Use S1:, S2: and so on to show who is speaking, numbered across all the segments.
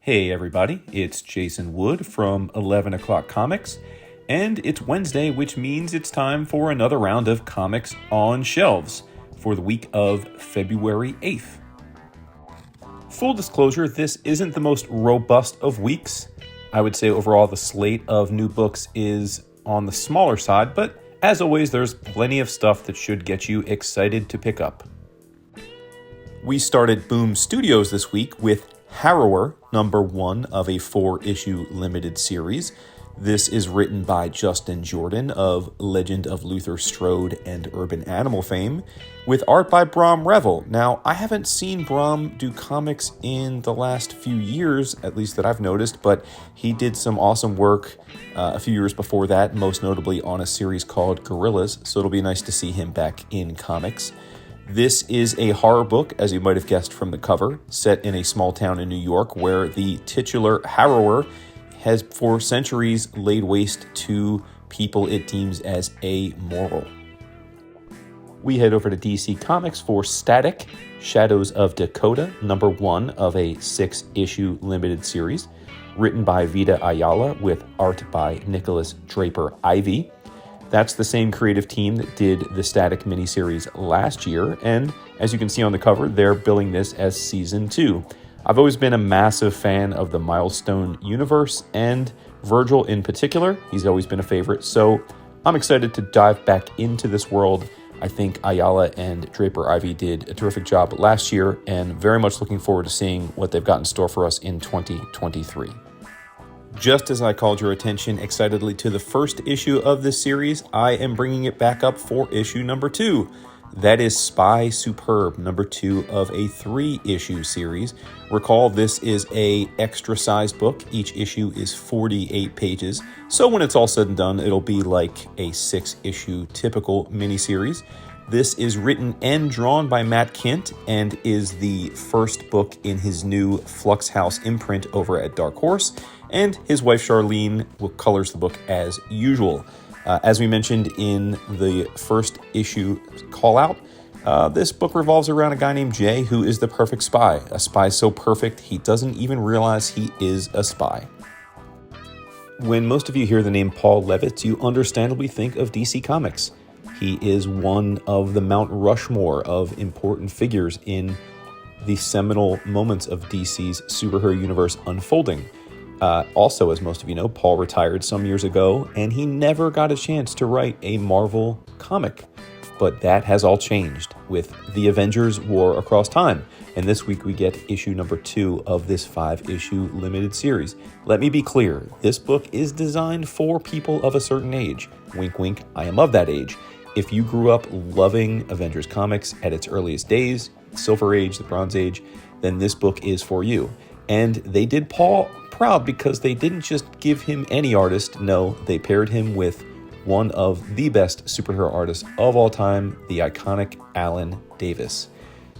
S1: Hey everybody, it's Jason Wood from 11 O'Clock Comics, and it's Wednesday, which means it's time for another round of Comics on Shelves for the week of February 8th. Full disclosure, this isn't the most robust of weeks. I would say overall the slate of new books is on the smaller side, but as always, there's plenty of stuff that should get you excited to pick up. We started Boom Studios this week with Harrower, number 1 of a 4-issue limited series. This is written by Justin Jordan of Legend of Luther Strode and Urban Animal fame, with art by Brom Revel. Now, I haven't seen Brom do comics in the last few years, at least that I've noticed, but he did some awesome work a few years before that, most notably on a series called Gorillas, so it'll be nice to see him back in comics. This is a horror book, as you might have guessed from the cover, set in a small town in New York where the titular Harrower has for centuries laid waste to people it deems as amoral. We head over to DC Comics for Static, Shadows of Dakota, number 1 of a 6-issue limited series, written by Vita Ayala with art by Nicholas Draper-Ivey. That's the same creative team that did the Static miniseries last year, and as you can see on the cover, they're billing this as Season 2. I've always been a massive fan of the Milestone universe, and Virgil in particular. He's always been a favorite, so I'm excited to dive back into this world. I think Ayala and Draper-Ivey did a terrific job last year, and very much looking forward to seeing what they've got in store for us in 2023. Just as I called your attention excitedly to the first issue of this series, I am bringing it back up for issue number 2. That is Spy Superb, number 2 of a 3-issue series. Recall, this is a extra-sized book. Each issue is 48 pages, so when it's all said and done, it'll be like a 6-issue typical miniseries. This is written and drawn by Matt Kindt and is the first book in his new Flux House imprint over at Dark Horse, and his wife Charlene colors the book as usual. As we mentioned in the first issue call-out, this book revolves around a guy named Jay who is the perfect spy. A spy so perfect he doesn't even realize he is a spy. When most of you hear the name Paul Levitz, you understandably think of DC Comics. He is one of the Mount Rushmore of important figures in the seminal moments of DC's superhero universe unfolding. Also, as most of you know, Paul retired some years ago, and he never got a chance to write a Marvel comic. But that has all changed with the Avengers War Across Time. And this week we get issue number 2 of this 5-issue limited series. Let me be clear, this book is designed for people of a certain age. Wink, wink, I am of that age. If you grew up loving Avengers comics at its earliest days, Silver Age, the Bronze Age, then this book is for you. And they did Paul proud because they didn't just give him any artist. No, they paired him with one of the best superhero artists of all time, the iconic Alan Davis.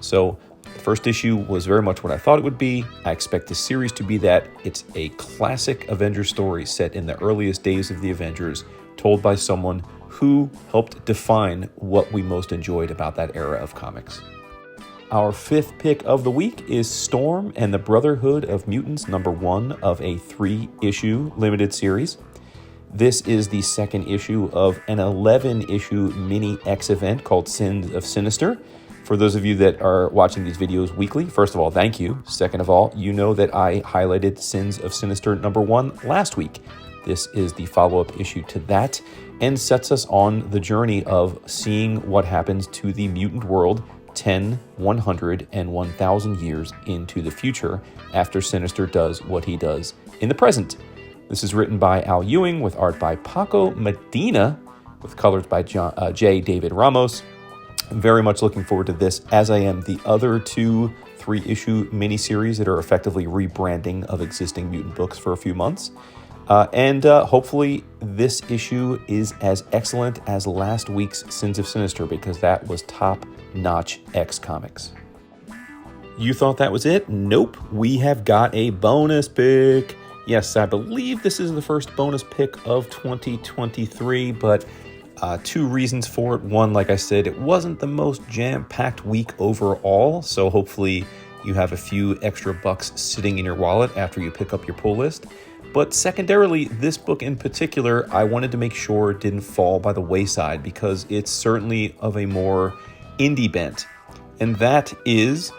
S1: So the first issue was very much what I thought it would be. I expect the series to be that. It's a classic Avengers story set in the earliest days of the Avengers, told by someone who helped define what we most enjoyed about that era of comics. Our 5th pick of the week is Storm and the Brotherhood of Mutants, number 1 of a 3-issue limited series. This is the 2nd issue of an 11-issue mini-X event called Sins of Sinister. For those of you that are watching these videos weekly, first of all, thank you. Second of all, you know that I highlighted Sins of Sinister number 1 last week. This is the follow-up issue to that and sets us on the journey of seeing what happens to the mutant world 10, 100, and 1,000 years into the future after Sinister does what he does in the present. This is written by Al Ewing with art by Paco Medina with colors by J. David Ramos. I'm very much looking forward to this, as I am the other 2 3-issue miniseries that are effectively rebranding of existing mutant books for a few months. And hopefully this issue is as excellent as last week's Sins of Sinister, because that was top-notch X comics. You thought that was it? Nope. We have got a bonus pick. Yes, I believe this is the first bonus pick of 2023, but 2 reasons for it. One, like I said, it wasn't the most jam-packed week overall, so hopefully You have a few extra bucks sitting in your wallet after you pick up your pull list. But secondarily, this book in particular, I wanted to make sure didn't fall by the wayside because it's certainly of a more indie bent. And that is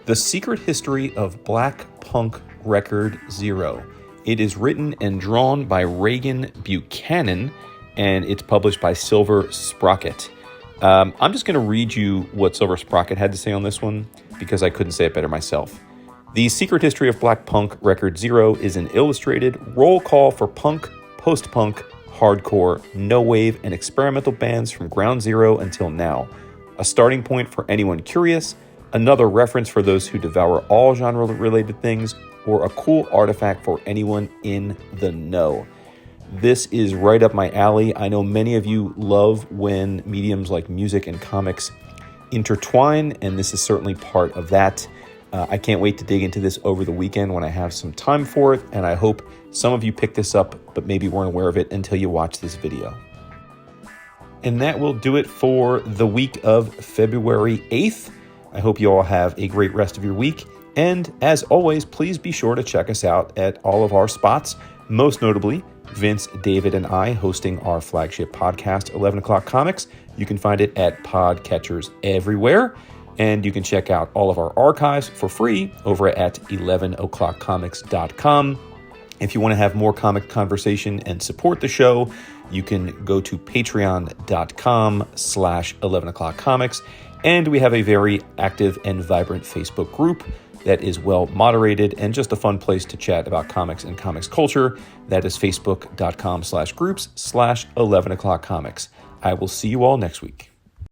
S1: The Secret History of Black Punk Record Zero. It is written and drawn by Reagan Buchanan, and it's published by Silver Sprocket. I'm just going to read you what Silver Sprocket had to say on this one because I couldn't say it better myself. The Secret History of Black Punk Record Zero is an illustrated roll call for punk, post-punk, hardcore, no-wave, and experimental bands from ground zero until now. A starting point for anyone curious, another reference for those who devour all genre-related things, or a cool artifact for anyone in the know. This is right up my alley. I know many of you love when mediums like music and comics intertwine, and this is certainly part of that. I can't wait to dig into this over the weekend when I have some time for it, and I hope some of you picked this up but maybe weren't aware of it until you watch this video. And that will do it for the week of February 8th. I hope you all have a great rest of your week, and as always, please be sure to check us out at all of our spots, most notably Vince, David, and I hosting our flagship podcast, 11 O'Clock Comics. You can find it at podcatchers everywhere. And you can check out all of our archives for free over at 11o'clockcomics.com. If you want to have more comic conversation and support the show, you can go to patreon.com/11o'clockcomics. And we have a very active and vibrant Facebook group that is well moderated and just a fun place to chat about comics and comics culture. That is facebook.com/groups/11o'clockcomics. I will see you all next week.